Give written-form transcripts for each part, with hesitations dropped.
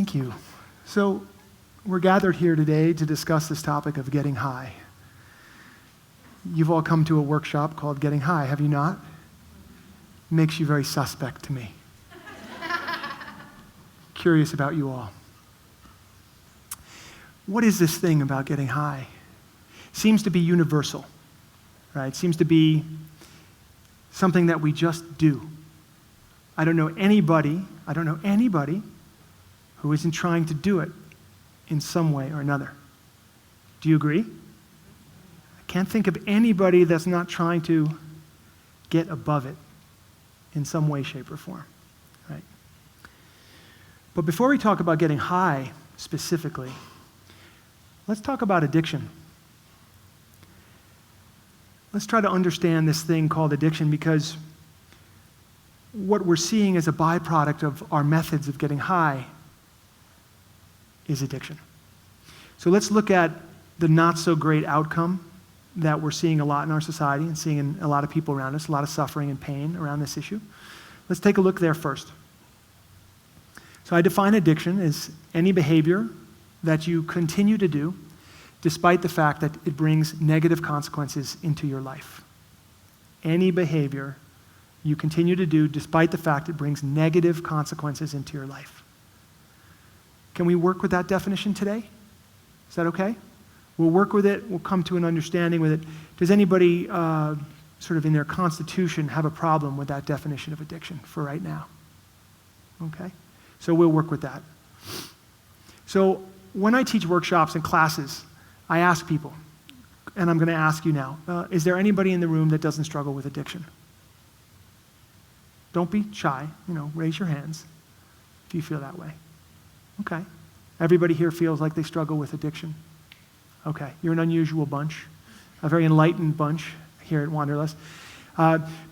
Thank you. So we're gathered here today to discuss this topic of getting high. You've all come to a workshop called Getting High, have you not? Makes you very suspect to me. Curious about you all. What is this thing about getting high? Seems to be universal, right? Seems to be something that we just do. I don't know anybody who isn't trying to do it in some way or another. Do you agree? I can't think of anybody that's not trying to get above it in some way, shape, or form, right? But before we talk about getting high specifically, let's talk about addiction. Let's try to understand this thing called addiction, because what we're seeing as a byproduct of our methods of getting high is addiction. So let's look at the not so great outcome that we're seeing a lot in our society and seeing in a lot of people around us, a lot of suffering and pain around this issue. Let's take a look there first. So I define addiction as any behavior that you continue to do despite the fact that it brings negative consequences into your life. Any behavior you continue to do despite the fact it brings negative consequences into your life. Can we work with that definition today? Is that okay? We'll work with it. We'll come to an understanding with it. Does anybody sort of in their constitution have a problem with that definition of addiction for right now? Okay? So we'll work with that. So when I teach workshops and classes, I ask people, and I'm going to ask you now, is there anybody in the room that doesn't struggle with addiction? Don't be shy, raise your hands if you feel that way. Okay. Everybody here feels like they struggle with addiction. Okay. You're an unusual bunch, a very enlightened bunch here at Wanderlust.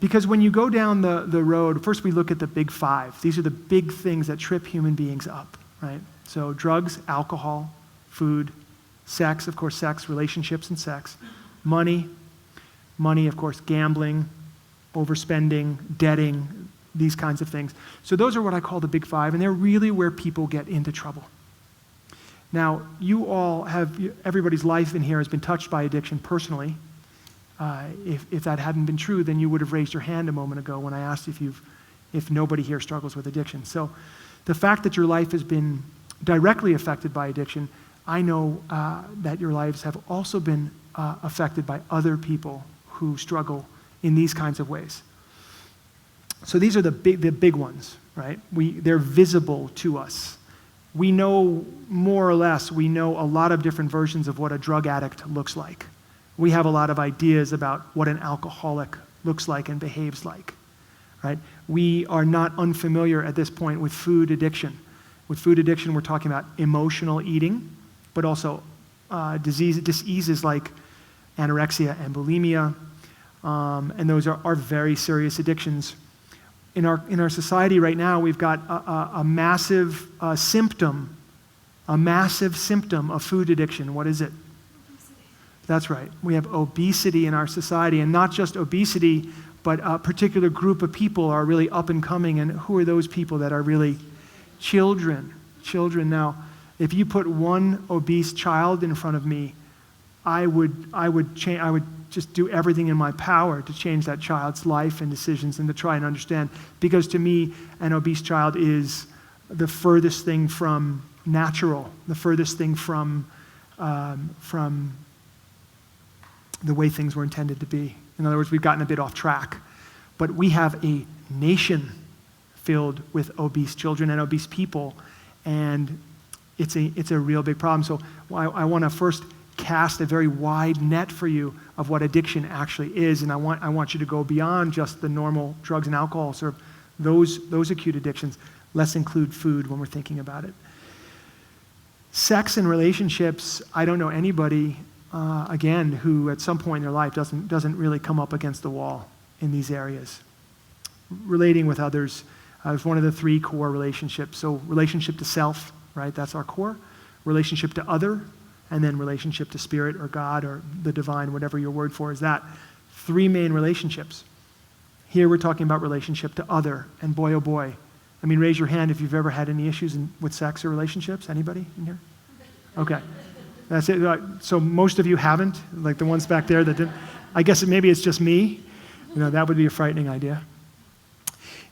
Because when you go down the road, first we look at the big five. These are the big things that trip human beings up, right? So drugs, alcohol, food, sex, of course, sex, relationships and sex, money, of course, gambling, overspending, debting, these kinds of things. So those are what I call the big five, and they're really where people get into trouble. Now, you all have, everybody's life in here has been touched by addiction personally. If that hadn't been true, then you would have raised your hand a moment ago when I asked if nobody here struggles with addiction. So the fact that your life has been directly affected by addiction, I know that your lives have also been affected by other people who struggle in these kinds of ways. So these are the big ones, right? They're visible to us. We know more or less, we know a lot of different versions of what a drug addict looks like. We have a lot of ideas about what an alcoholic looks like and behaves like, right? We are not unfamiliar at this point with food addiction. With food addiction, we're talking about emotional eating, but also diseases like anorexia and bulimia, and those are very serious addictions. In our society right now, we've got a massive symptom of food addiction. What is it? Obesity. That's right. We have obesity in our society, and not just obesity, but a particular group of people are really up and coming. And who are those people that are really children? Children. Now, if you put one obese child in front of me, I would just do everything in my power to change that child's life and decisions and to try and understand. Because to me, an obese child is the furthest thing from natural, the furthest thing from the way things were intended to be. In other words, we've gotten a bit off track. But we have a nation filled with obese children and obese people, and it's a real big problem. So I want to first cast a very wide net for you of what addiction actually is, and I want you to go beyond just the normal drugs and alcohol, sort of those acute addictions. Let's include food when we're thinking about it. Sex and relationships, I don't know anybody, again, who at some point in their life doesn't really come up against the wall in these areas. Relating with others is one of the three core relationships. So relationship to self, right, that's our core. Relationship to other, and then relationship to spirit or God or the divine, whatever your word for is that. Three main relationships. Here we're talking about relationship to other, and boy, oh boy, I mean, raise your hand if you've ever had any issues with sex or relationships. Anybody in here? Okay. That's it. So most of you haven't, like the ones back there that didn't. I guess maybe it's just me. That would be a frightening idea.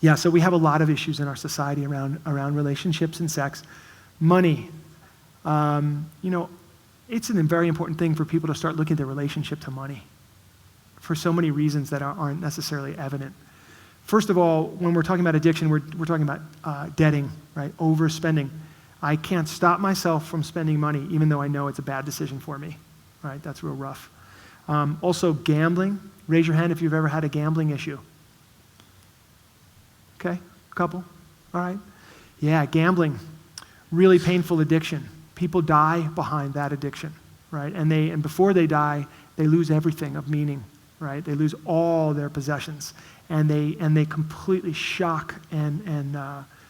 Yeah, so we have a lot of issues in our society around relationships and sex. Money. It's a very important thing for people to start looking at their relationship to money for so many reasons that aren't necessarily evident. First of all, when we're talking about addiction, we're talking about debting, right? Overspending. I can't stop myself from spending money, even though I know it's a bad decision for me, right? That's real rough. Also, gambling. Raise your hand if you've ever had a gambling issue. Okay, a couple. All right. Yeah, gambling. Really painful addiction. People die behind that addiction, right? And before they die, they lose everything of meaning, right? They lose all their possessions, and they completely shock and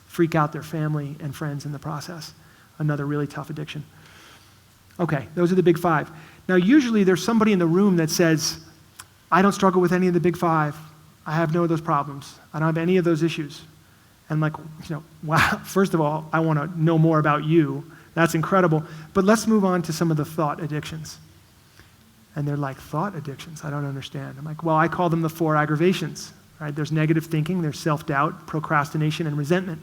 freak out their family and friends in the process. Another really tough addiction. Okay, those are the big five. Now, usually there's somebody in the room that says, I don't struggle with any of the big five. I have no of those problems. I don't have any of those issues. And wow, first of all, I want to know more about you. That's incredible. But let's move on to some of the thought addictions. And they're like, thought addictions? I don't understand. I'm like, well, I call them the 4 aggravations, right? There's negative thinking, there's self-doubt, procrastination, and resentment.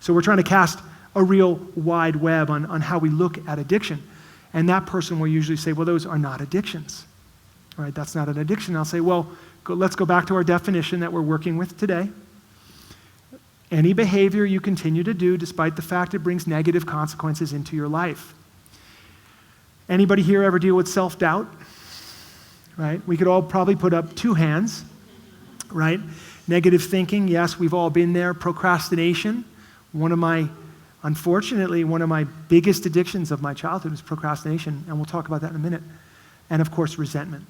So we're trying to cast a real wide web on how we look at addiction. And that person will usually say, well, those are not addictions, right? That's not an addiction. I'll say, well, let's go back to our definition that we're working with today. Any behavior you continue to do despite the fact it brings negative consequences into your life. Anybody here ever deal with self-doubt? Right? We could all probably put up 2 hands, right? Negative thinking, yes, we've all been there. Procrastination, unfortunately, one of my biggest addictions of my childhood was procrastination, and we'll talk about that in a minute. And of course, resentment.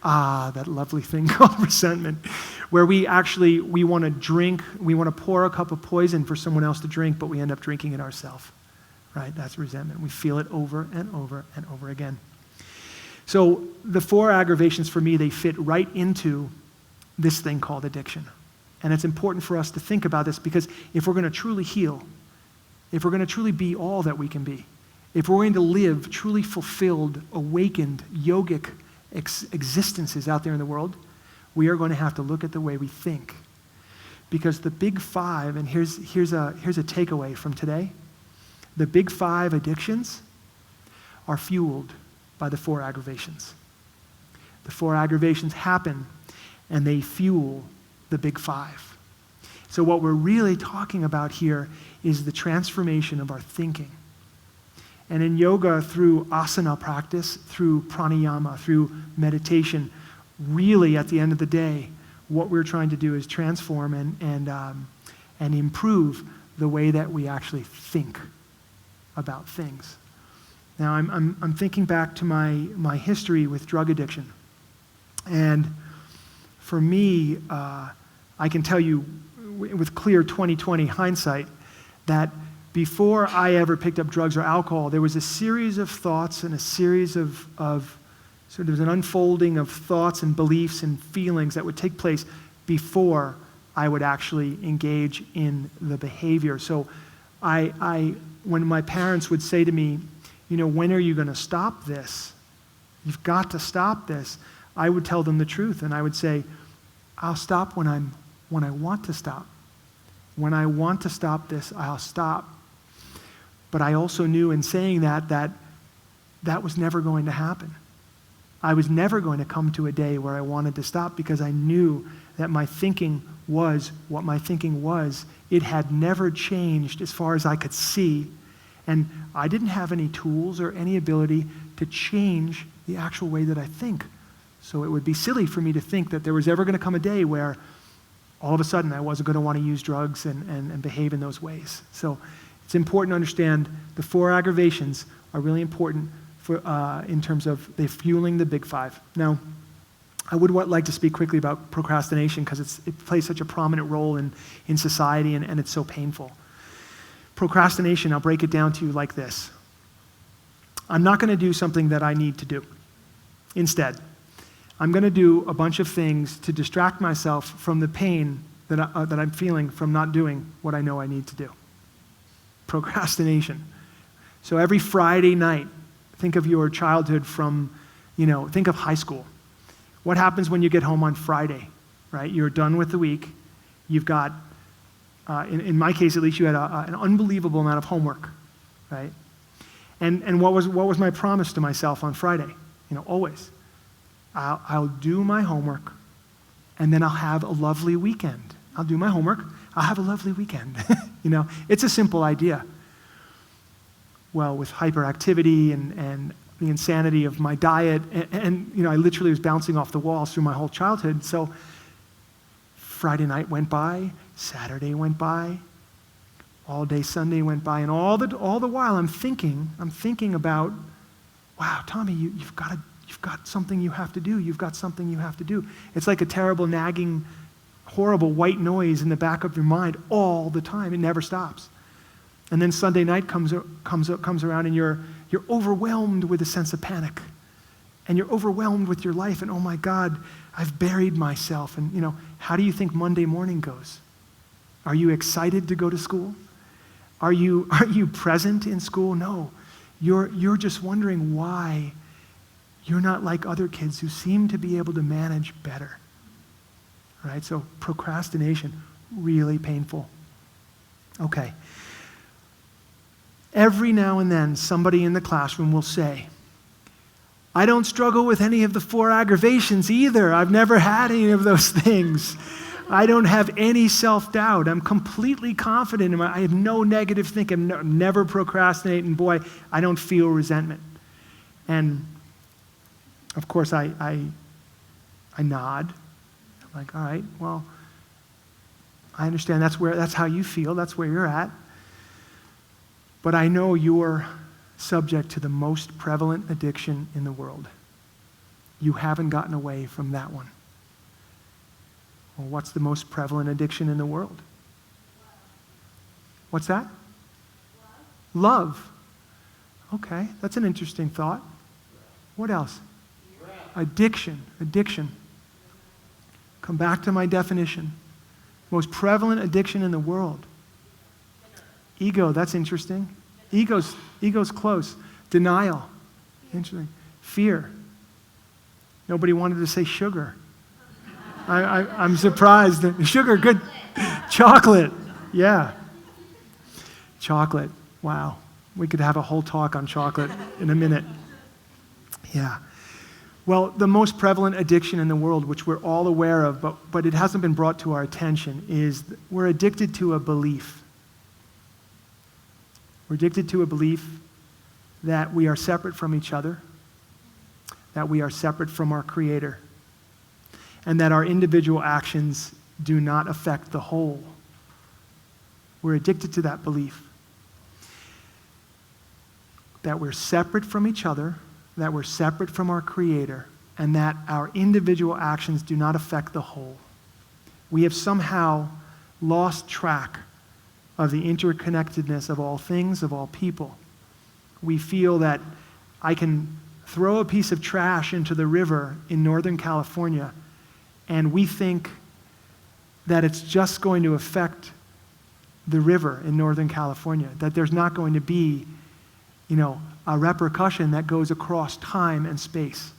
That lovely thing called resentment, where we want to drink, we want to pour a cup of poison for someone else to drink, but we end up drinking it ourselves, right? That's resentment. We feel it over and over and over again. So the 4 aggravations for me, they fit right into this thing called addiction. And it's important for us to think about this because if we're going to truly heal, if we're going to truly be all that we can be, if we're going to live truly fulfilled, awakened, yogic existences out there in the world, we are going to have to look at the way we think. Because the big 5, and here's a takeaway from today, the big 5 addictions are fueled by the 4 aggravations. The 4 aggravations happen and they fuel the big 5. So what we're really talking about here is the transformation of our thinking. And in yoga, through asana practice, through pranayama, through meditation, really at the end of the day, what we're trying to do is transform and improve the way that we actually think about things. Now, I'm thinking back to my history with drug addiction. And for me, I can tell you with clear 20/20 hindsight that before I ever picked up drugs or alcohol, there was a series of thoughts and a series of so there was an unfolding of thoughts and beliefs and feelings that would take place before I would actually engage in the behavior. So when my parents would say to me, when are you going to stop this? You've got to stop this. I would tell them the truth, and I would say, I'll stop when I want to stop. When I want to stop this, I'll stop. But I also knew in saying that was never going to happen. I was never going to come to a day where I wanted to stop because I knew that my thinking was what my thinking was. It had never changed as far as I could see. And I didn't have any tools or any ability to change the actual way that I think. So it would be silly for me to think that there was ever going to come a day where all of a sudden I wasn't going to want to use drugs and behave in those ways. So it's important to understand the 4 aggravations are really important for in terms of they fueling the big 5. Now, I would like to speak quickly about procrastination because it plays such a prominent role in society and it's so painful. Procrastination, I'll break it down to you like this. I'm not going to do something that I need to do. Instead, I'm going to do a bunch of things to distract myself from the pain that I'm feeling from not doing what I know I need to do. Procrastination. So every Friday night, think of your childhood from, think of high school. What happens when you get home on Friday, right? You're done with the week. You've got, in my case at least, you had an unbelievable amount of homework, right? And what was my promise to myself on Friday? Always. I'll do my homework, and then I'll have a lovely weekend. I'll do my homework. I'll have a lovely weekend. It's a simple idea. Well, with hyperactivity and the insanity of my diet, and I literally was bouncing off the walls through my whole childhood. So Friday night went by, Saturday went by, all day Sunday went by, and all the while I'm thinking about, wow, Tommy, you've got something you have to do. You've got something you have to do. It's like a terrible, nagging, horrible white noise in the back of your mind all the time. It never stops. And then Sunday night comes around, and you're overwhelmed with a sense of panic, and you're overwhelmed with your life. And oh my God, I've buried myself. And how do you think Monday morning goes? Are you excited to go to school? Are you present in school? No, you're just wondering why you're not like other kids who seem to be able to manage better. Right? So procrastination, really painful. Okay. Every now and then, somebody in the classroom will say, I don't struggle with any of the 4 aggravations either. I've never had any of those things. I don't have any self-doubt. I'm completely confident. I have no negative thinking. I'm never procrastinating. Boy, I don't feel resentment. And of course, I nod. I'm like, all right, well, I understand that's how you feel. That's where you're at. But I know you're subject to the most prevalent addiction in the world. You haven't gotten away from that one. Well, what's the most prevalent addiction in the world? What's that? Love. Okay, that's an interesting thought. What else? Addiction. Come back to my definition. Most prevalent addiction in the world. Ego, that's interesting. Ego's close. Denial. Interesting. Fear. Nobody wanted to say sugar. I'm surprised. Sugar, good. Chocolate. Yeah. Chocolate. Wow. We could have a whole talk on chocolate in a minute. Yeah. Well, the most prevalent addiction in the world, which we're all aware of, but it hasn't been brought to our attention, is we're addicted to a belief. We're addicted to a belief that we are separate from each other, that we are separate from our Creator, and that our individual actions do not affect the whole. We're addicted to that belief. That we're separate from each other, that we're separate from our Creator, and that our individual actions do not affect the whole. We have somehow lost track of the interconnectedness of all things, of all people. We feel that I can throw a piece of trash into the river in Northern California, and we think that it's just going to affect the river in Northern California, that there's not going to be, a repercussion that goes across time and space.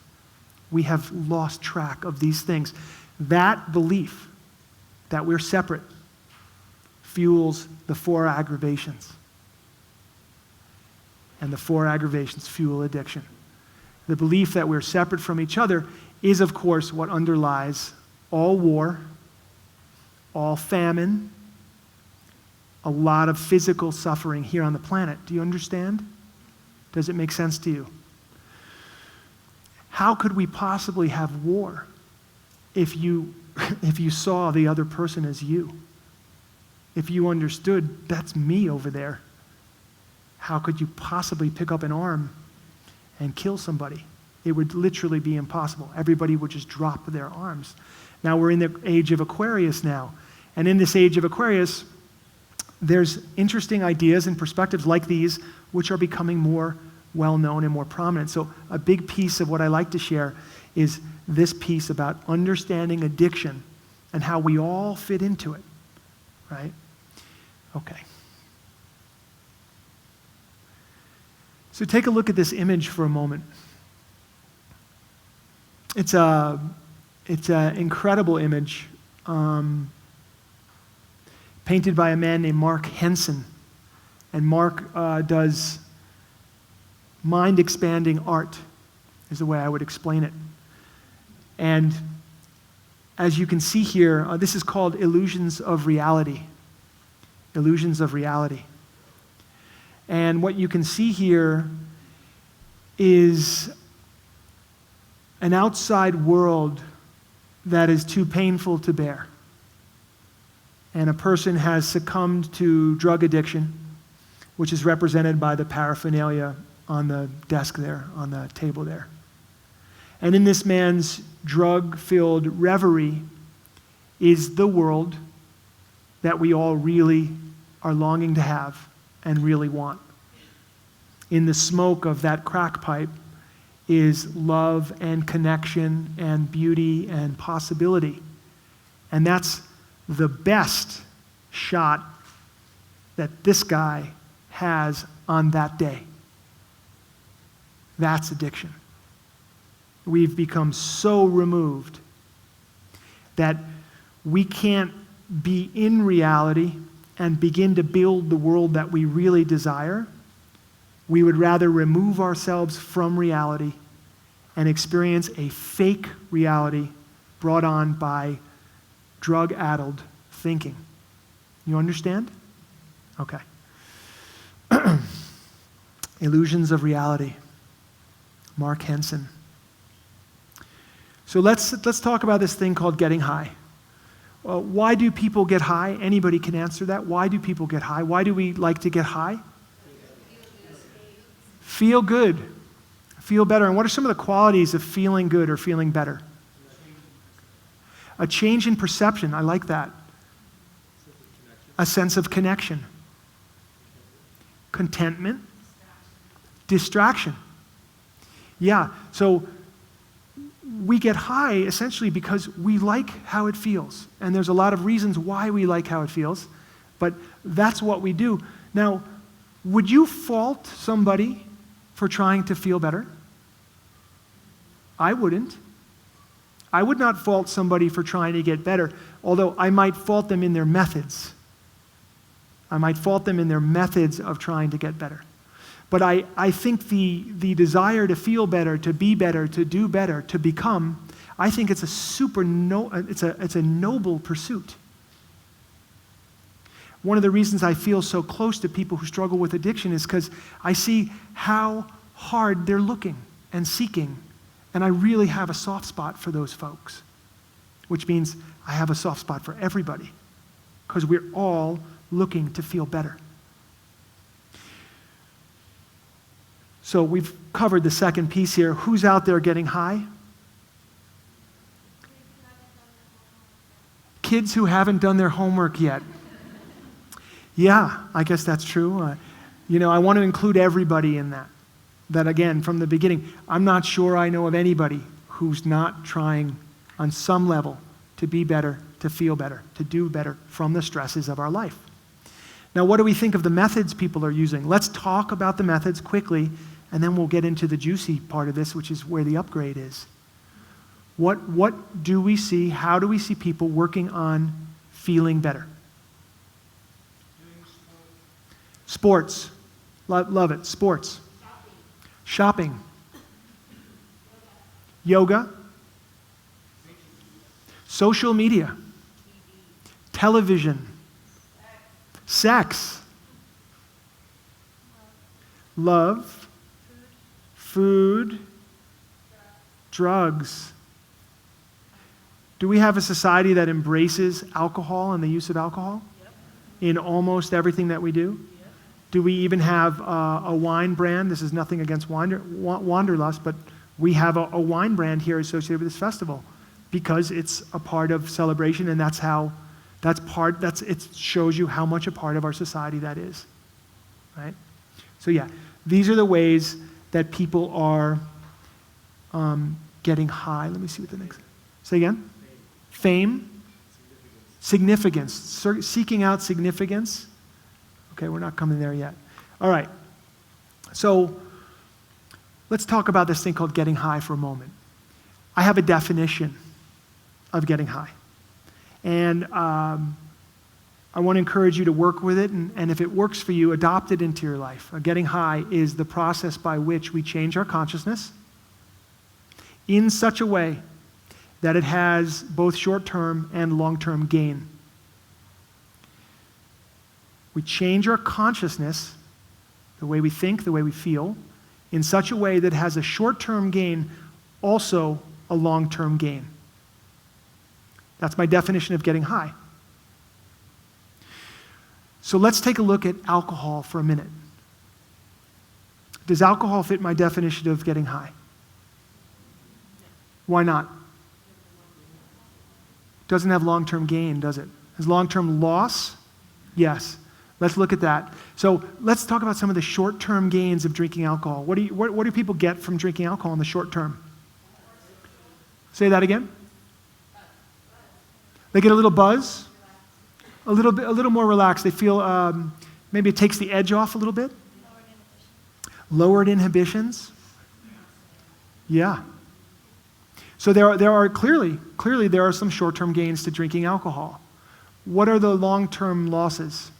We have lost track of these things. That belief that we're separate fuels the 4 aggravations. And the 4 aggravations fuel addiction. The belief that we're separate from each other is, of course, what underlies all war, all famine, a lot of physical suffering here on the planet. Do you understand? Does it make sense to you? How could we possibly have war if you saw the other person as you? If you understood, that's me over there. How could you possibly pick up an arm and kill somebody? It would literally be impossible. Everybody would just drop their arms. Now we're in the age of Aquarius now. And in this age of Aquarius, there's interesting ideas and perspectives like these which are becoming more well-known and more prominent. So a big piece of what I like to share is this piece about understanding addiction and how we all fit into it, right? Okay. So take a look at this image for a moment. It's an incredible image painted by a man named Mark Henson. And Mark does mind-expanding art, is the way I would explain it. And as you can see here, this is called Illusions of Reality. Illusions of Reality. And what you can see here is an outside world that is too painful to bear. And a person has succumbed to drug addiction, which is represented by the paraphernalia on the desk there, on the table there. And in this man's drug-filled reverie is the world that we all really are longing to have and really want. In the smoke of that crack pipe is love and connection and beauty and possibility. And that's the best shot that this guy has on that day. That's addiction. We've become so removed that we can't be in reality and begin to build the world that we really desire. We would rather remove ourselves from reality and experience a fake reality brought on by drug-addled thinking. You understand? Okay. Illusions of Reality. Mark Henson. So let's talk about this thing called getting high. Why do people get high? Anybody can answer that. Why do people get high? Why do we like to get high? Feel good. Feel better. And what are some of the qualities of feeling good or feeling better? A change in perception. I like that. A sense of connection. Contentment. Distraction. Yeah, so we get high essentially because we like how it feels. And there's a lot of reasons why we like how it feels, but that's what we do. Now, would you fault somebody for trying to feel better? I wouldn't. I would not fault somebody for trying to get better, although I might fault them in their methods. I might fault them in their methods of trying to get better. But I think the desire to feel better, to be better, to do better, to become, I think it's a noble pursuit. One of the reasons I feel so close to people who struggle with addiction is because I see how hard they're looking and seeking, and I really have a soft spot for those folks, which means I have a soft spot for everybody, because we're all looking to feel better. So we've covered the second piece here. Who's out there getting high? Kids who haven't done their homework yet. Yeah, I guess that's true. I want to include everybody in that. That again, from the beginning, I'm not sure I know of anybody who's not trying on some level to be better, to feel better, to do better from the stresses of our life. Now, what do we think of the methods people are using? Let's talk about the methods quickly, and then we'll get into the juicy part of this, which is where the upgrade is. What do we see? How do we see people working on feeling better? Sports. Love it. Sports. Shopping. Yoga. Social media. Television. Sex. Love. Food. Drugs. Do we have a society that embraces alcohol and the use of alcohol in almost everything that we do? Do we even have a wine brand? This is nothing against Wanderlust, but we have a wine brand here associated with this festival because it's a part of celebration, and it shows you how much a part of our society that is, right? So yeah, these are the ways that people are getting high. Let me see what the next. Say again. Fame. Significance, seeking out significance. Okay, we're not coming there yet. All right, so let's talk about this thing called getting high for a moment. I have a definition of getting high. And I want to encourage you to work with it, and if it works for you, adopt it into your life. Getting high is the process by which we change our consciousness in such a way that it has both short-term and long-term gain. We change our consciousness, the way we think, the way we feel, in such a way that has a short-term gain, also a long-term gain. That's my definition of getting high. So let's take a look at alcohol for a minute. Does alcohol fit my definition of getting high? Why not? Doesn't have long-term gain, does it? Has long-term loss? Yes. Let's look at that. So let's talk about some of the short-term gains of drinking alcohol. What do people get from drinking alcohol in the short term? Say that again. They get a little buzz, a little more relaxed. They feel maybe it takes the edge off a little bit. Lowered inhibitions. Yeah. So there are clearly there are some short-term gains to drinking alcohol. What are the long-term losses?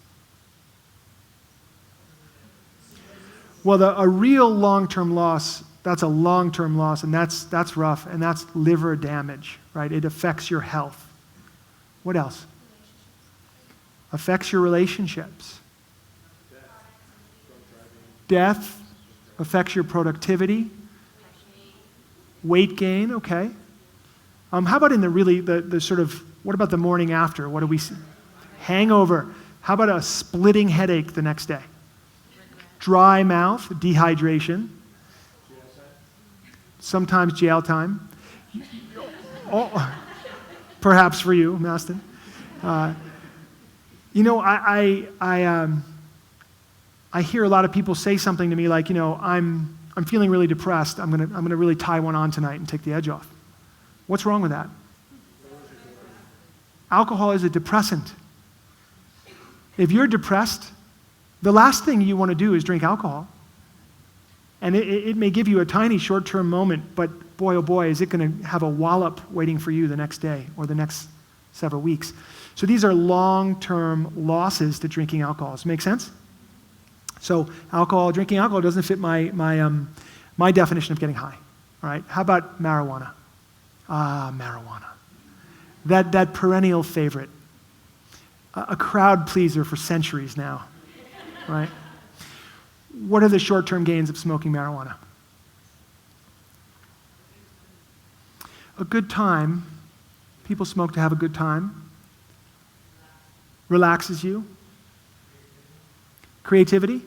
Well, a real long-term loss, that's a long-term loss, and that's rough, and that's liver damage, right? It affects your health. What else? Affects your relationships. Death affects your productivity. Weight gain, okay. How about in the sort of, what about the morning after? What do we see? Hangover. How about a splitting headache the next day? Dry mouth, dehydration. Sometimes jail time. Oh, perhaps for you, Maston. I hear a lot of people say something to me like, I'm feeling really depressed. I'm gonna really tie one on tonight and take the edge off. What's wrong with that? Alcohol is a depressant. If you're depressed, the last thing you want to do is drink alcohol. And it may give you a tiny short-term moment, but boy, oh boy, is it going to have a wallop waiting for you the next day or the next several weeks. So these are long-term losses to drinking alcohol. Does it make sense? So drinking alcohol doesn't fit my definition of getting high. All right, how about marijuana? Marijuana. That perennial favorite. A crowd pleaser for centuries now, right? What are the short-term gains of smoking marijuana? A good time. People smoke to have a good time. Relaxes you. Creativity.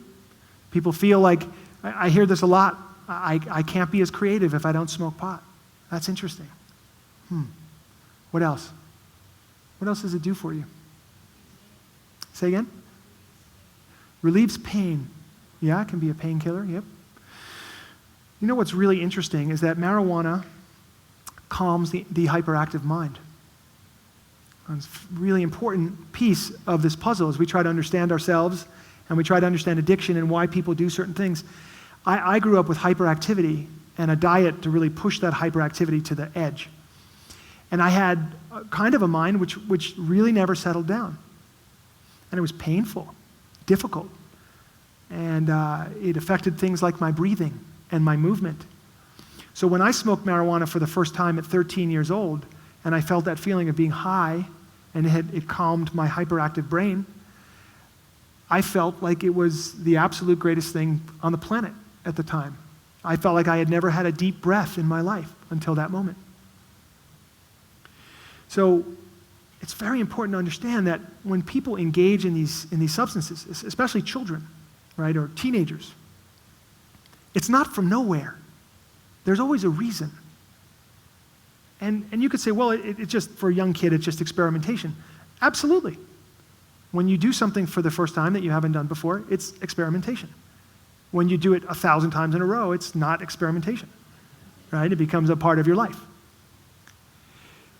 People feel like, I hear this a lot, I can't be as creative if I don't smoke pot. That's interesting. What else? What else does it do for you? Say again? Relieves pain. Yeah, it can be a painkiller, yep. You know what's really interesting is that marijuana calms the hyperactive mind. It's a really important piece of this puzzle as we try to understand ourselves and we try to understand addiction and why people do certain things. I grew up with hyperactivity and a diet to really push that hyperactivity to the edge. And I had kind of a mind which really never settled down. And it was painful, difficult. And it affected things like my breathing and my movement. So when I smoked marijuana for the first time at 13 years old, and I felt that feeling of being high, and it calmed my hyperactive brain, I felt like it was the absolute greatest thing on the planet at the time. I felt like I had never had a deep breath in my life until that moment. So it's very important to understand that when people engage in these substances, especially children, right, or teenagers, it's not from nowhere. There's always a reason. And you could say, well, it's just, for a young kid, it's just experimentation. Absolutely. When you do something for the first time that you haven't done before, it's experimentation. When you do it 1,000 times in a row, it's not experimentation, right? It becomes a part of your life.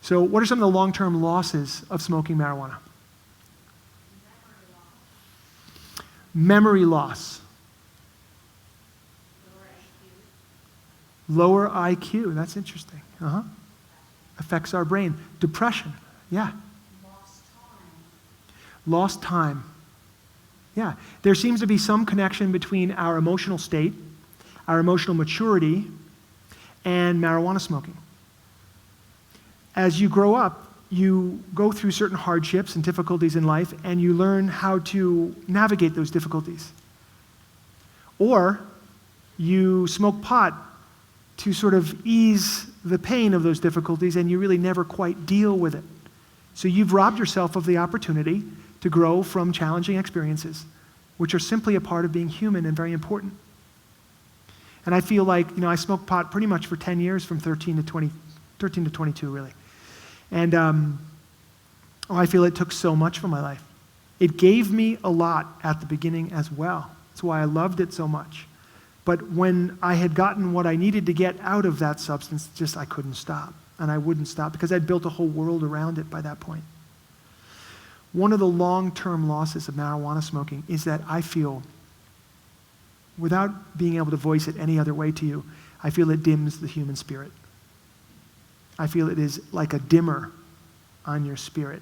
So what are some of the long-term losses of smoking marijuana? Memory loss. Lower IQ. That's interesting. Affects our brain. Depression. Yeah. Lost time. Yeah. There seems to be some connection between our emotional state, our emotional maturity, and marijuana smoking. As you grow up, you go through certain hardships and difficulties in life, and you learn how to navigate those difficulties. Or you smoke pot to sort of ease the pain of those difficulties, and you really never quite deal with it. So you've robbed yourself of the opportunity to grow from challenging experiences, which are simply a part of being human and very important. And I feel like, I smoked pot pretty much for 10 years, from 13 to 22, really. And I feel it took so much from my life. It gave me a lot at the beginning as well. That's why I loved it so much. But when I had gotten what I needed to get out of that substance, I couldn't stop. And I wouldn't stop because I'd built a whole world around it by that point. One of the long-term losses of marijuana smoking is that I feel, without being able to voice it any other way to you, I feel it dims the human spirit. I feel it is like a dimmer on your spirit.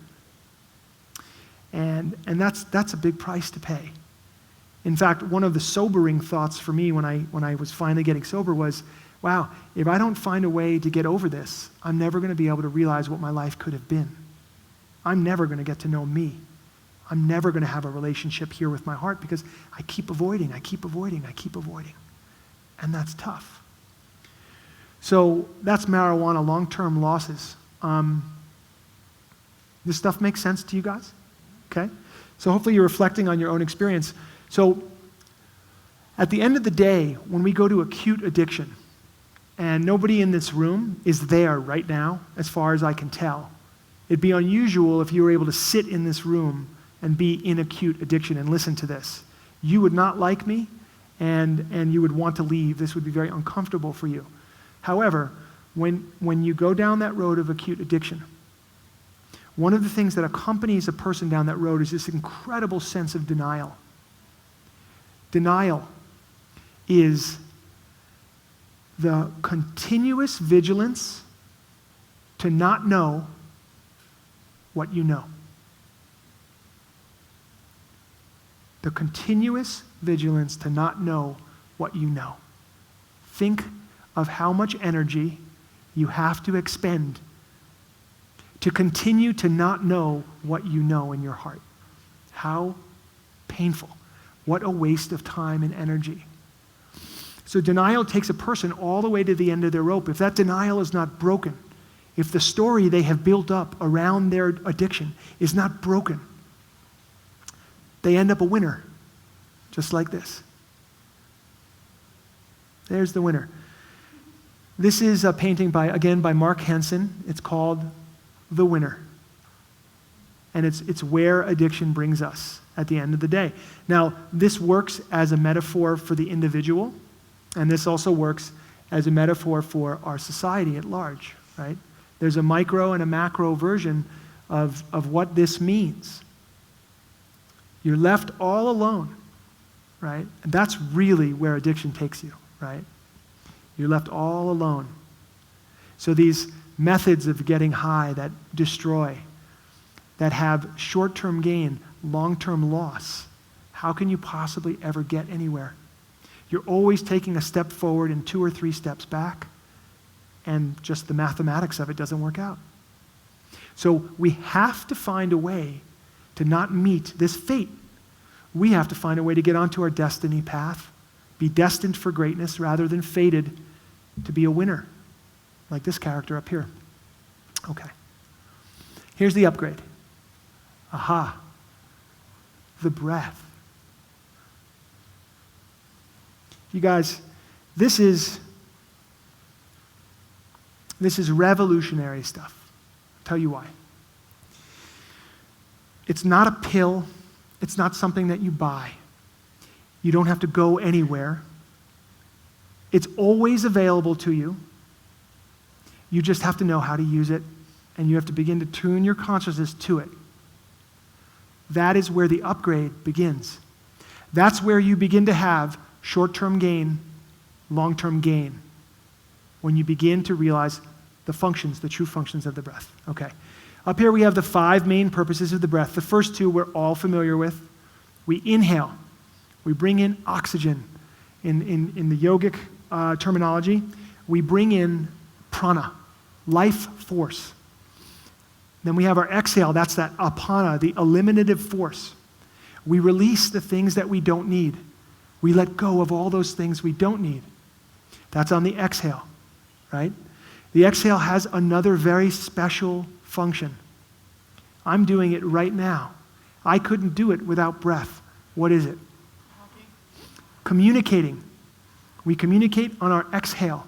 And that's a big price to pay. In fact, one of the sobering thoughts for me when I was finally getting sober was, wow, if I don't find a way to get over this, I'm never going to be able to realize what my life could have been. I'm never going to get to know me. I'm never going to have a relationship here with my heart because I keep avoiding. And that's tough. So that's marijuana, long-term losses. This stuff makes sense to you guys? Okay? So hopefully you're reflecting on your own experience. So at the end of the day, when we go to acute addiction, and nobody in this room is there right now, as far as I can tell, it'd be unusual if you were able to sit in this room and be in acute addiction and listen to this. You would not like me, and you would want to leave. This would be very uncomfortable for you. However, when you go down that road of acute addiction, one of the things that accompanies a person down that road is this incredible sense of denial. Denial is the continuous vigilance to not know what you know. The continuous vigilance to not know what you know. Think of how much energy you have to expend to continue to not know what you know in your heart. How painful. What a waste of time and energy. So denial takes a person all the way to the end of their rope. If that denial is not broken, if the story they have built up around their addiction is not broken, they end up a winner, just like this. There's the winner. This is a painting by Mark Henson. It's called The Winner. And it's where addiction brings us at the end of the day. Now, this works as a metaphor for the individual, and this also works as a metaphor for our society at large, right? There's a micro and a macro version of what this means. You're left all alone, right? And that's really where addiction takes you, right? You're left all alone. So these methods of getting high that destroy, that have short-term gain, long-term loss, how can you possibly ever get anywhere? You're always taking a step forward and 2 or 3 steps back, and just the mathematics of it doesn't work out. So we have to find a way to not meet this fate. We have to find a way to get onto our destiny path, be destined for greatness rather than fated to be a winner, like this character up here. Okay. Here's the upgrade. Aha. The breath. You guys, this is revolutionary stuff. I'll tell you why. It's not a pill. It's not something that you buy. You don't have to go anywhere. It's always available to you. You just have to know how to use it and you have to begin to tune your consciousness to it. That is where the upgrade begins. That's where you begin to have short-term gain, long-term gain, when you begin to realize the functions, the true functions of the breath. Okay. Up here we have the 5 main purposes of the breath. The first 2 we're all familiar with. We inhale. We bring in oxygen. In the yogic terminology, we bring in prana, life force. Then we have our exhale. That's that apana, the eliminative force. We release the things that we don't need. We let go of all those things we don't need. That's on the exhale, right? The exhale has another very special function. I'm doing it right now. I couldn't do it without breath. What is it? Communicating. We communicate on our exhale.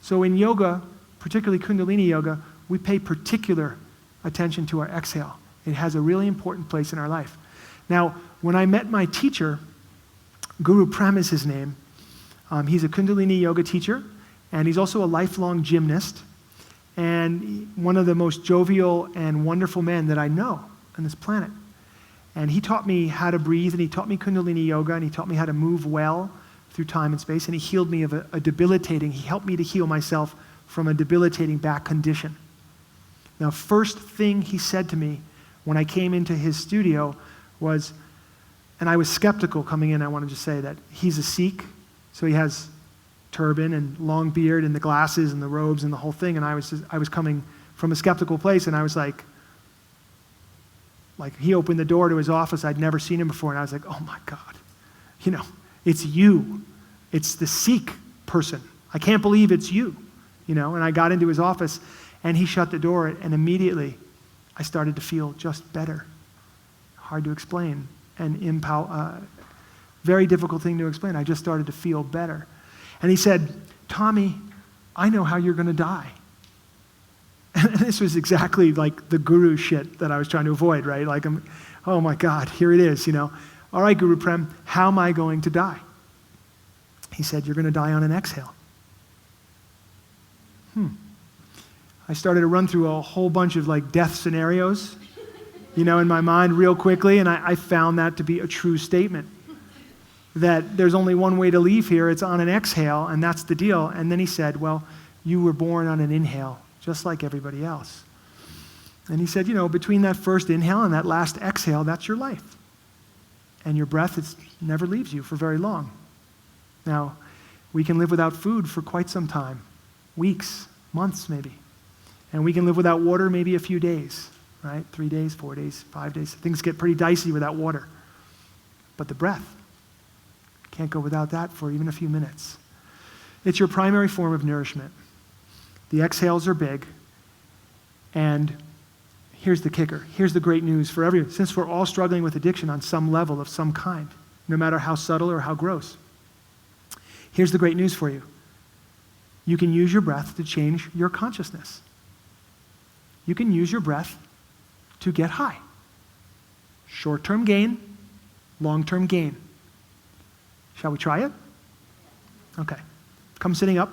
So in yoga, particularly Kundalini yoga, we pay particular attention to our exhale. It has a really important place in our life. Now, when I met my teacher, Guru Prem is his name. He's a Kundalini yoga teacher, and he's also a lifelong gymnast, and one of the most jovial and wonderful men that I know on this planet. And he taught me how to breathe, and he taught me Kundalini yoga, and he taught me how to move well through time and space, and he healed me of he helped me to heal myself from a debilitating back condition. Now, first thing he said to me when I came into his studio was, and I was skeptical coming in, I want to just say that he's a Sikh, so he has turban and long beard and the glasses and the robes and the whole thing, and I was coming from a skeptical place, and I was like he opened the door to his office. I'd never seen him before, and I was like, oh my God, it's you. It's the Sikh person. I can't believe it's you, and I got into his office, and he shut the door, and immediately I started to feel just better. Hard to explain, and very difficult thing to explain. I just started to feel better. And he said, Tommy, I know how you're going to die. And this was exactly like the guru shit that I was trying to avoid, right? Like, oh my God, here it is, All right, Guru Prem, how am I going to die? He said, you're going to die on an exhale. I started to run through a whole bunch of death scenarios, in my mind real quickly, and I found that to be a true statement. That there's only one way to leave here, it's on an exhale, and that's the deal. And then he said, well, you were born on an inhale, just like everybody else. And he said, between that first inhale and that last exhale, that's your life. And your breath never leaves you for very long. Now, we can live without food for quite some time, weeks, months maybe. And we can live without water maybe a few days, right? 3 days, 4 days, 5 days. Things get pretty dicey without water. But the breath, can't go without that for even a few minutes. It's your primary form of nourishment. The exhales are big. And here's the kicker. Here's the great news for everyone. Since we're all struggling with addiction on some level of some kind, no matter how subtle or how gross, here's the great news for you. You can use your breath to change your consciousness. You can use your breath to get high. Short-term gain, long-term gain. Shall we try it? Okay. Come sitting up.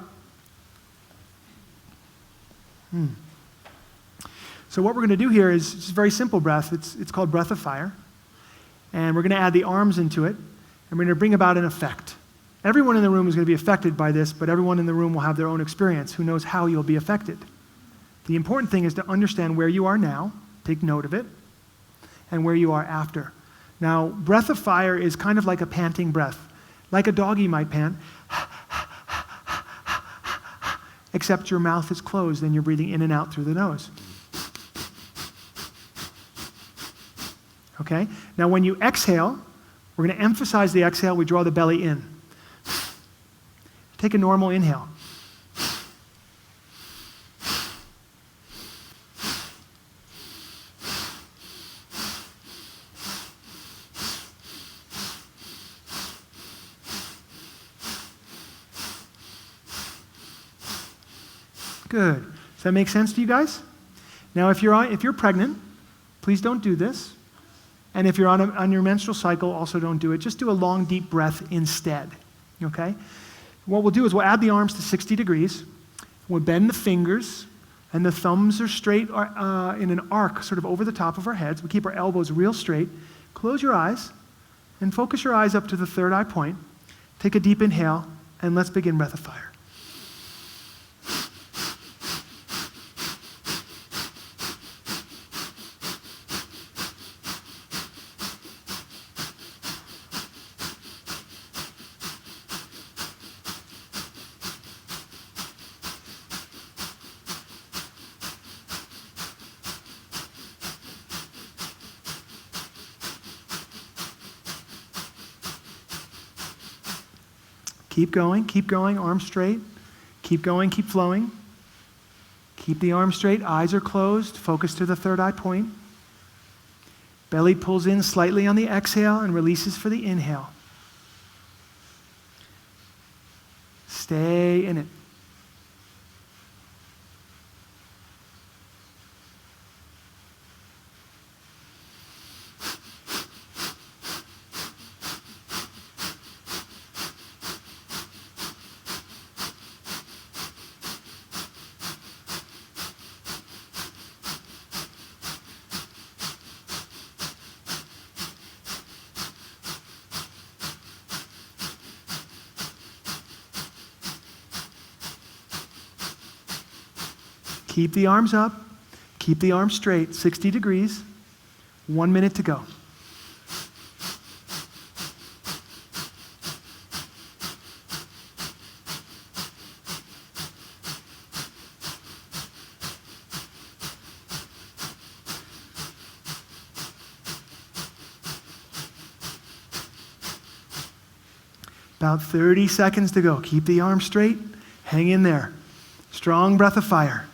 So what we're going to do here is just a very simple breath. It's called breath of fire. And we're going to add the arms into it, and we're going to bring about an effect. Everyone in the room is going to be affected by this, but everyone in the room will have their own experience. Who knows how you'll be affected? The important thing is to understand where you are now, take note of it, and where you are after. Now, breath of fire is kind of like a panting breath. Like a doggy might pant, except your mouth is closed and you're breathing in and out through the nose. Okay? Now when you exhale, we're going to emphasize the exhale. We draw the belly in. Take a normal inhale. Good. Does that make sense to you guys? Now, if you're pregnant, please don't do this. And if you're on your menstrual cycle, also don't do it. Just do a long, deep breath instead. Okay? What we'll do is we'll add the arms to 60 degrees. We'll bend the fingers, And the thumbs are straight in an arc sort of over the top of our heads. We keep our elbows real straight. Close your eyes and focus your eyes up to the third eye point. Take a deep inhale, and let's begin breath of fire. Keep going, arms straight. Keep going, keep flowing. Keep the arms straight, eyes are closed, focus to the third eye point. Belly pulls in slightly on the exhale and releases for the inhale. Stay in it. Keep the arms up. Keep the arms straight, 60 degrees. 1 minute to go. About 30 seconds to go. Keep the arms straight. Hang in there. Strong breath of fire.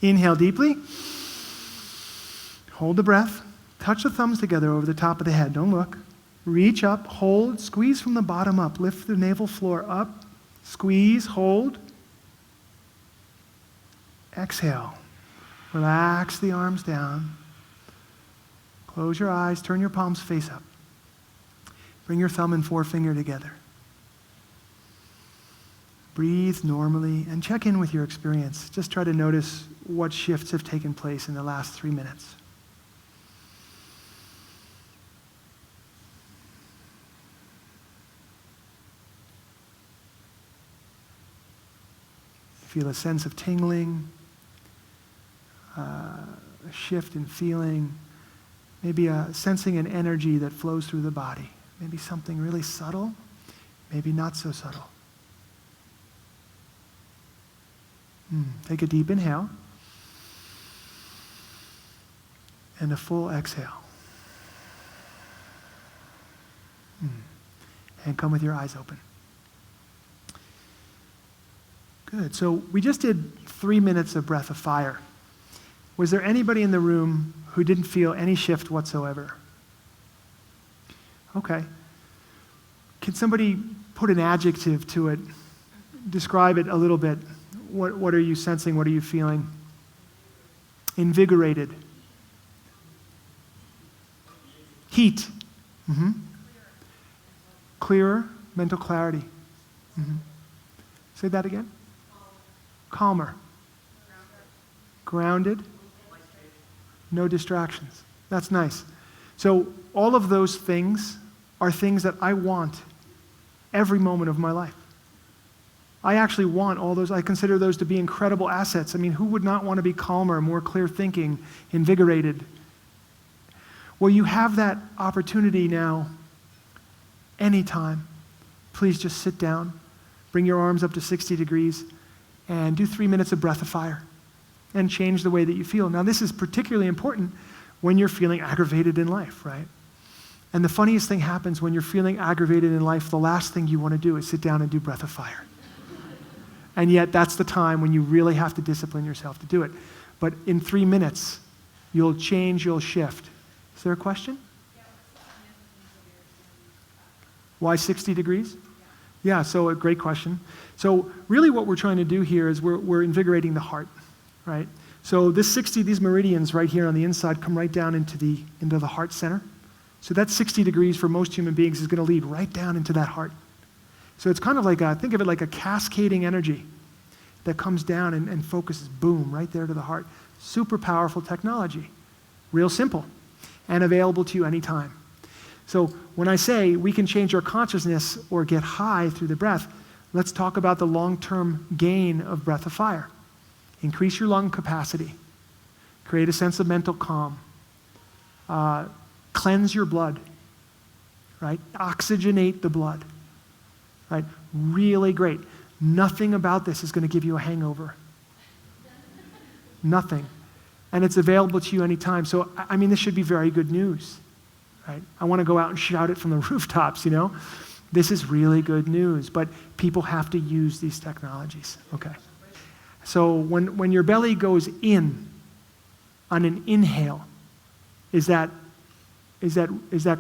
Inhale deeply. Hold the breath. Touch the thumbs together over the top of the head. Don't look. Reach up, hold, squeeze from the bottom up. Lift the navel floor up. Squeeze, hold. Exhale. Relax the arms down. Close your eyes. Turn your palms face up. Bring your thumb and forefinger together. Breathe normally and check in with your experience. Just try to notice what shifts have taken place in the last 3 minutes. Feel a sense of tingling, a shift in feeling, maybe sensing an energy that flows through the body. Maybe something really subtle, maybe not so subtle. Take a deep inhale and a full exhale. And come with your eyes open. Good. So we just did 3 minutes of breath of fire. Was there anybody in the room who didn't feel any shift whatsoever? Okay. Can somebody put an adjective to it? Describe it a little bit. What are you sensing? What are you feeling? Invigorated. Heat. Clearer. Mental clarity. Say that again. Calmer. Grounded. No distractions. That's nice. So all of those things are things that I want every moment of my life. I actually want all those. I consider those to be incredible assets. I mean, who would not want to be calmer, more clear thinking, invigorated? Well, you have that opportunity now anytime. Please just sit down, bring your arms up to 60 degrees, and do 3 minutes of breath of fire and change the way that you feel. Now, this is particularly important when you're feeling aggravated in life, right? And the funniest thing happens when you're feeling aggravated in life, the last thing you want to do is sit down and do breath of fire. And yet that's the time when you really have to discipline yourself to do it. But in 3 minutes, you'll change, you'll shift. Is there a question? Why 60 degrees? Yeah, so a great question. So really what we're trying to do here is we're invigorating the heart, right? So these meridians right here on the inside come right down into the heart center. So that 60 degrees for most human beings is going to lead right down into that heart. So it's kind of like think of it like a cascading energy that comes down and focuses, boom, right there to the heart. Super powerful technology. Real simple and available to you anytime. So when I say we can change our consciousness or get high through the breath, let's talk about the long-term gain of breath of fire. Increase your lung capacity. Create a sense of mental calm. Cleanse your blood, right? Oxygenate the blood, right? Really great. Nothing about this is going to give you a hangover. Nothing. And it's available to you anytime. So, I mean, this should be very good news, right? I want to go out and shout it from the rooftops, you know? This is really good news, but people have to use these technologies, okay? So when your belly goes in on an inhale, is that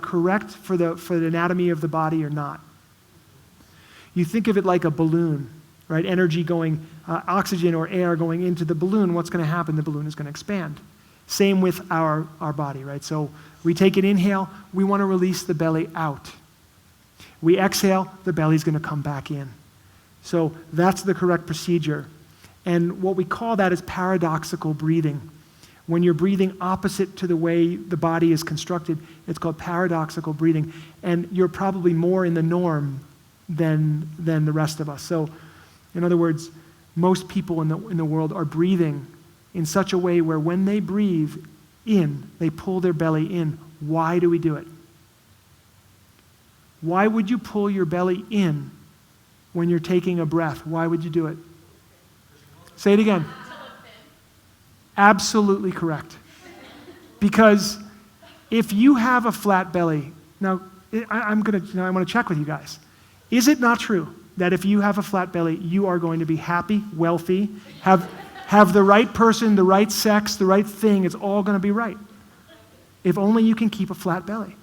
correct for the anatomy of the body or not? You think of it like a balloon, right? Energy going, oxygen or air going into the balloon. What's going to happen? The balloon is going to expand. Same with our body, right? So we take an inhale, we want to release the belly out. We exhale, the belly's going to come back in. So that's the correct procedure. And what we call that is paradoxical breathing. When you're breathing opposite to the way the body is constructed, it's called paradoxical breathing. And you're probably more in the norm than the rest of us. So, in other words, most people in the world are breathing in such a way where when they breathe in, they pull their belly in. Why do we do it? Why would you pull your belly in when you're taking a breath? Why would you do it? Say it again. Absolutely correct. Because if you have a flat belly, now I want to check with you guys. Is it not true that if you have a flat belly, you are going to be happy, wealthy, have the right person, the right sex, the right thing? It's all going to be right. If only you can keep a flat belly.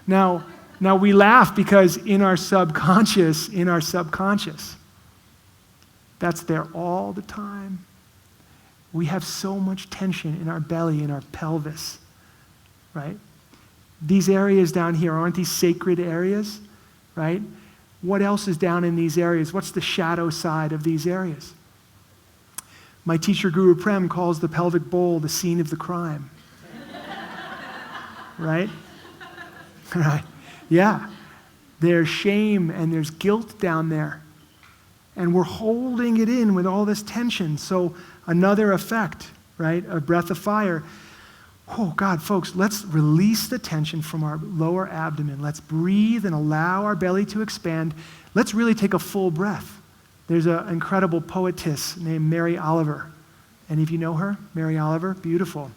Now we laugh because in our subconscious, that's there all the time. We have so much tension in our belly, in our pelvis, right? These areas down here, aren't these sacred areas, right? What else is down in these areas? What's the shadow side of these areas? My teacher, Guru Prem, calls the pelvic bowl the scene of the crime. Right? Right. Yeah. There's shame and there's guilt down there. And we're holding it in with all this tension. So another effect, right, of breath of fire. Oh, God, folks, let's release the tension from our lower abdomen. Let's breathe and allow our belly to expand. Let's really take a full breath. There's an incredible poetess named Mary Oliver. Any of you know her? Mary Oliver? Beautiful.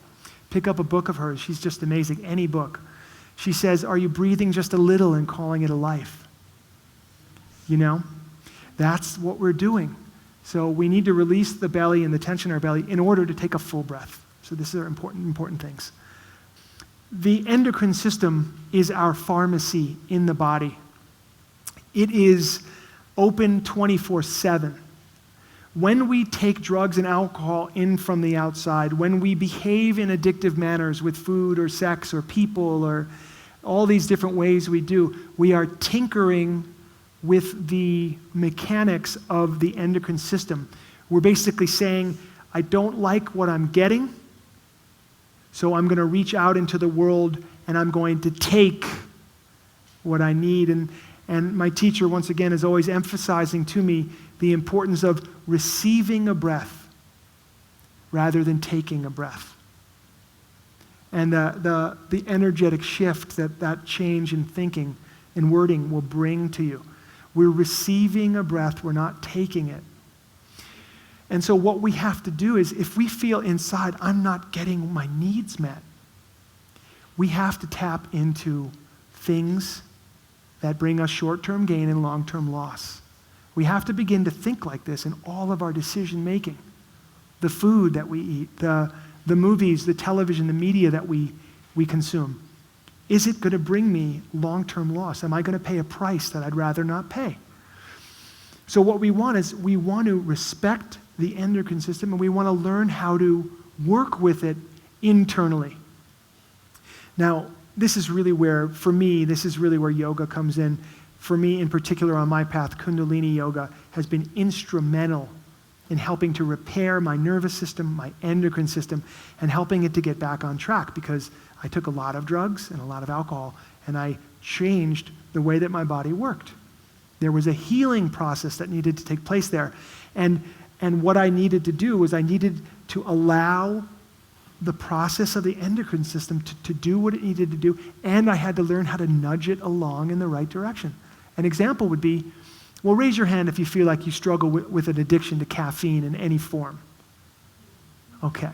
Pick up a book of hers. She's just amazing. Any book. She says, are you breathing just a little and calling it a life? You know? That's what we're doing. So we need to release the belly and the tension in our belly in order to take a full breath. So these are important things. The endocrine system is our pharmacy in the body. It is open 24/7. When we take drugs and alcohol in from the outside, when we behave in addictive manners with food or sex or people or all these different ways we do, we are tinkering with the mechanics of the endocrine system. We're basically saying, I don't like what I'm getting, so I'm going to reach out into the world and I'm going to take what I need. And my teacher, once again, is always emphasizing to me the importance of receiving a breath rather than taking a breath. And the energetic shift that change in thinking and wording will bring to you. We're receiving a breath, we're not taking it. And so what we have to do is, if we feel inside, I'm not getting my needs met, we have to tap into things that bring us short-term gain and long-term loss. We have to begin to think like this in all of our decision making. The food that we eat, the movies, the television, the media that we consume. Is it going to bring me long-term loss? Am I going to pay a price that I'd rather not pay? So what we want is we want to respect the endocrine system, and we want to learn how to work with it internally. Now, this is really where, for me, this is really where yoga comes in. For me, in particular, on my path, Kundalini yoga has been instrumental in helping to repair my nervous system, my endocrine system, and helping it to get back on track, because I took a lot of drugs and a lot of alcohol, and I changed the way that my body worked. There was a healing process that needed to take place there. And what I needed to do was I needed to allow the process of the endocrine system to do what it needed to do, and I had to learn how to nudge it along in the right direction. An example would be, well, raise your hand if you feel like you struggle with an addiction to caffeine in any form. Okay,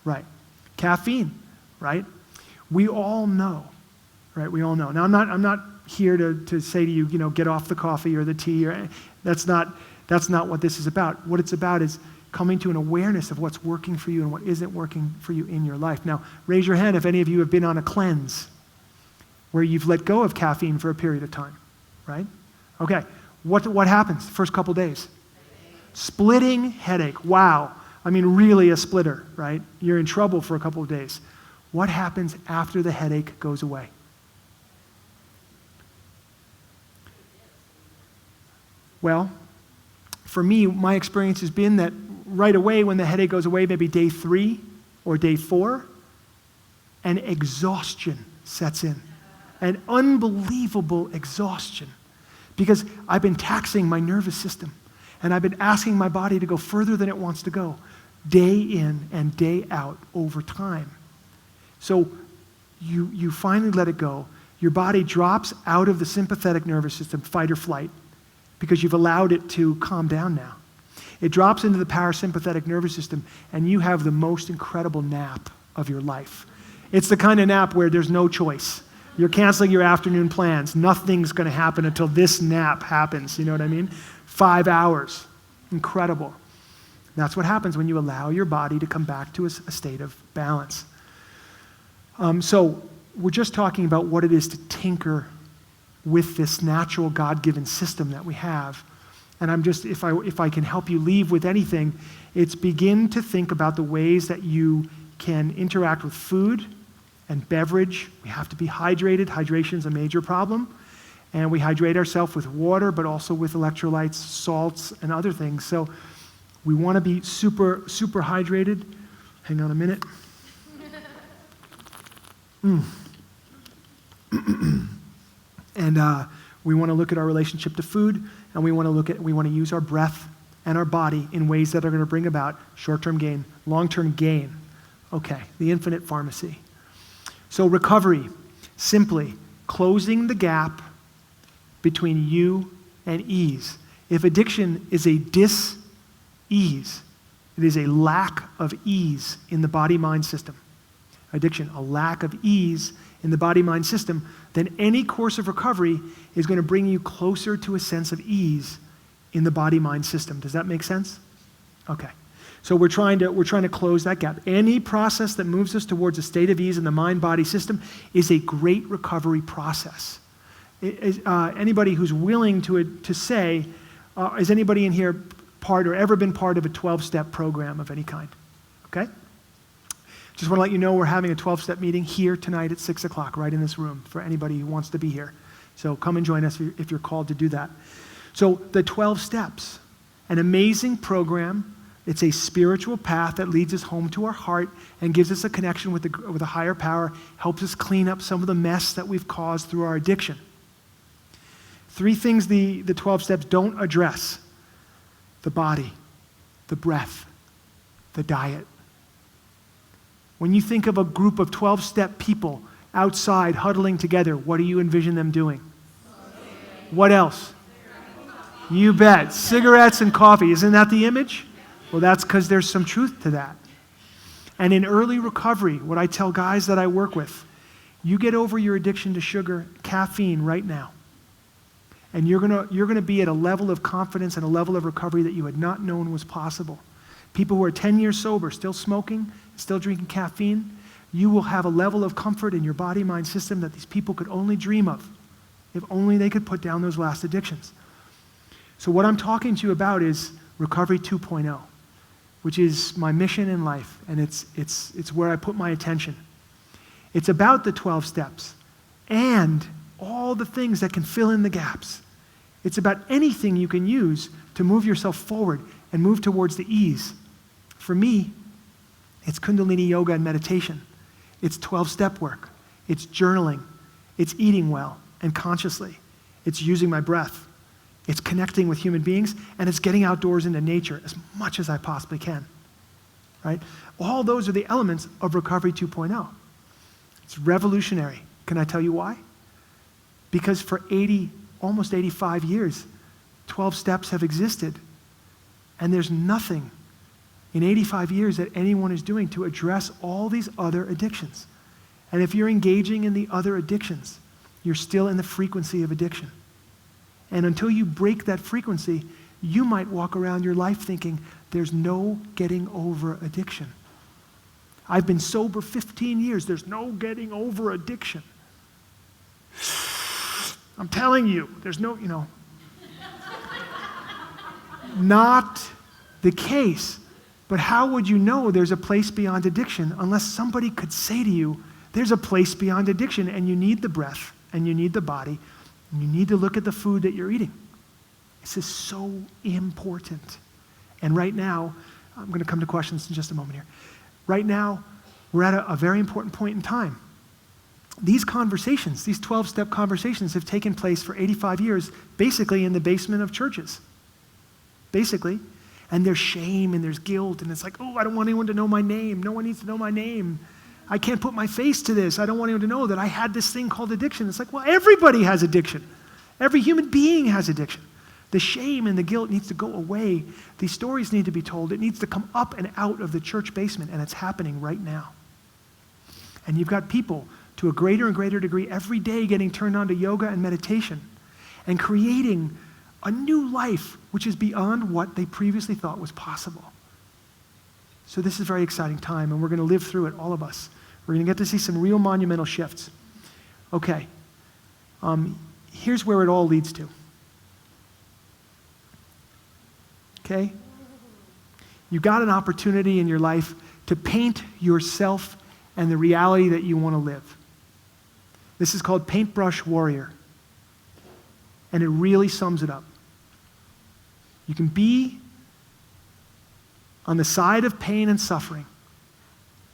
right. Caffeine, right? We all know, right? We all know. Now, I'm not here to say to you, get off the coffee or the tea. That's not what this is about. What it's about is coming to an awareness of what's working for you and what isn't working for you in your life. Now, raise your hand if any of you have been on a cleanse where you've let go of caffeine for a period of time, right? Okay, what happens the first couple days? Splitting headache. Wow. I mean, really a splitter, right? You're in trouble for a couple of days. What happens after the headache goes away? Well, for me, my experience has been that right away when the headache goes away, maybe day 3 or day 4, an exhaustion sets in. An unbelievable exhaustion. Because I've been taxing my nervous system, and I've been asking my body to go further than it wants to go, day in and day out over time. So you finally let it go. Your body drops out of the sympathetic nervous system, fight or flight, because you've allowed it to calm down now. It drops into the parasympathetic nervous system, and you have the most incredible nap of your life. It's the kind of nap where there's no choice. You're canceling your afternoon plans. Nothing's going to happen until this nap happens. You know what I mean? 5 hours. Incredible. That's what happens when you allow your body to come back to a state of balance. So we're just talking about what it is to tinker with this natural God-given system that we have. And I'm just, if I can help you leave with anything, it's begin to think about the ways that you can interact with food and beverage. We have to be hydrated. Hydration is a major problem. And we hydrate ourselves with water, but also with electrolytes, salts, and other things. So we want to be super, super hydrated. Hang on a minute. And we want to look at our relationship to food, and we want to use our breath and our body in ways that are going to bring about short-term gain, long-term gain. Okay, the infinite pharmacy. So recovery, simply closing the gap between you and ease. If addiction is a dis-ease, it is a lack of ease in the body-mind system. Addiction, a lack of ease in the body-mind system, then any course of recovery is going to bring you closer to a sense of ease in the body-mind system. Does that make sense? Okay. So we're trying to close that gap. Any process that moves us towards a state of ease in the mind-body system is a great recovery process. Anybody who's willing to say, is anybody in here part or ever been part of a 12-step program of any kind? Okay? Just want to let you know we're having a 12-step meeting here tonight at 6 o'clock, right in this room, for anybody who wants to be here. So come and join us if you're called to do that. So the 12 steps, an amazing program. It's a spiritual path that leads us home to our heart and gives us a connection with a higher power, helps us clean up some of the mess that we've caused through our addiction. 3 things the 12 steps don't address: the body, the breath, the diet. When you think of a group of 12-step people outside huddling together, what do you envision them doing? What else? You bet. Cigarettes and coffee. Isn't that the image? Well, that's because there's some truth to that. And in early recovery, what I tell guys that I work with, you get over your addiction to sugar, caffeine right now. And you're gonna be at a level of confidence and a level of recovery that you had not known was possible. People who are 10 years sober, still smoking, still drinking caffeine, you will have a level of comfort in your body-mind system that these people could only dream of, if only they could put down those last addictions. So what I'm talking to you about is Recovery 2.0, which is my mission in life, and it's where I put my attention. It's about the 12 steps and all the things that can fill in the gaps. It's about anything you can use to move yourself forward and move towards the ease. For me, it's Kundalini yoga and meditation. It's 12-step work. It's journaling. It's eating well and consciously. It's using my breath. It's connecting with human beings, and it's getting outdoors into nature as much as I possibly can. Right? All those are the elements of Recovery 2.0. It's revolutionary. Can I tell you why? Because for almost 85 years, 12 steps have existed, and there's nothing in 85 years that anyone is doing to address all these other addictions. And if you're engaging in the other addictions, you're still in the frequency of addiction. And until you break that frequency, you might walk around your life thinking, there's no getting over addiction. I've been sober 15 years. There's no getting over addiction. I'm telling you, there's no, Not the case. But how would you know there's a place beyond addiction unless somebody could say to you, there's a place beyond addiction, and you need the breath, and you need the body, and you need to look at the food that you're eating. This is so important. And right now, I'm going to come to questions in just a moment here. Right now, we're at a very important point in time. These conversations, these 12-step conversations have taken place for 85 years, basically in the basement of churches. Basically. And there's shame and there's guilt, and it's like, oh, I don't want anyone to know my name. No one needs to know my name. I can't put my face to this. I don't want anyone to know that I had this thing called addiction. It's like, well, everybody has addiction. Every human being has addiction. The shame and the guilt needs to go away. These stories need to be told. It needs to come up and out of the church basement, and it's happening right now. And you've got people to a greater and greater degree every day getting turned on to yoga and meditation and creating a new life which is beyond what they previously thought was possible. So this is a very exciting time, and we're going to live through it, all of us. We're going to get to see some real monumental shifts. Okay. Here's where it all leads to. Okay? You got an opportunity in your life to paint yourself and the reality that you want to live. This is called Paintbrush Warrior. And it really sums it up. You can be on the side of pain and suffering,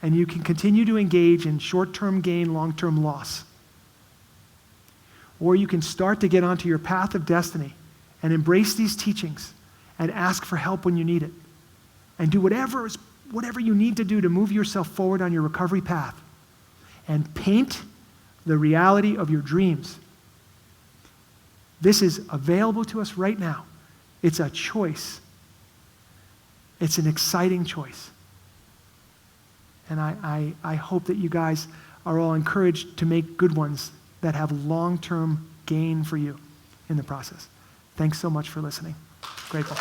and you can continue to engage in short-term gain, long-term loss. Or you can start to get onto your path of destiny and embrace these teachings and ask for help when you need it. And do whatever you need to do to move yourself forward on your recovery path. And paint the reality of your dreams. This is available to us right now. It's a choice. It's an exciting choice. And I hope that you guys are all encouraged to make good ones that have long-term gain for you in the process. Thanks so much for listening. Grateful.